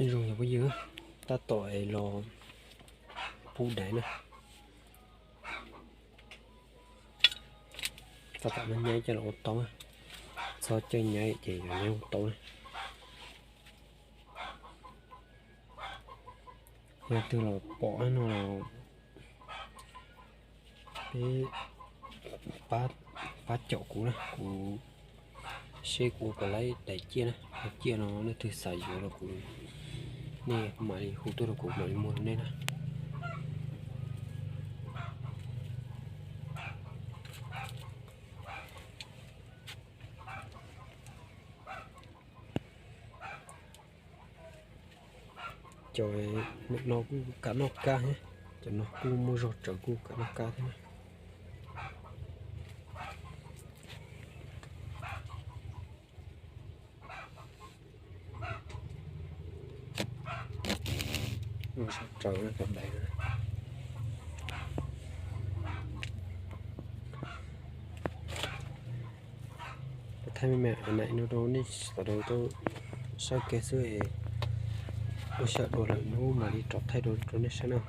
rồi là bây giờ ta tội lò phụ đáy nè, ta tạo nên nháy cho nó to so chơi nháy chỉ là nhau to này. Giờ từ là bỏ nó là cái bát chậu cũ này của xe của cái lấy để chia nó từ xài dầu là của nè mà đi khu tôi là của mọi mua nên là trời nó cả nó ca nhé, cho nó cu mua rồi trở cu cả nó ca thế này. Trời nó còn đầy nữa. Thay mẹ này nó đâu đi ở đâu tôi sao kê sữa tôi sợ đồ lạnh nó mà đi trọt thay đồ nó sẽ nào.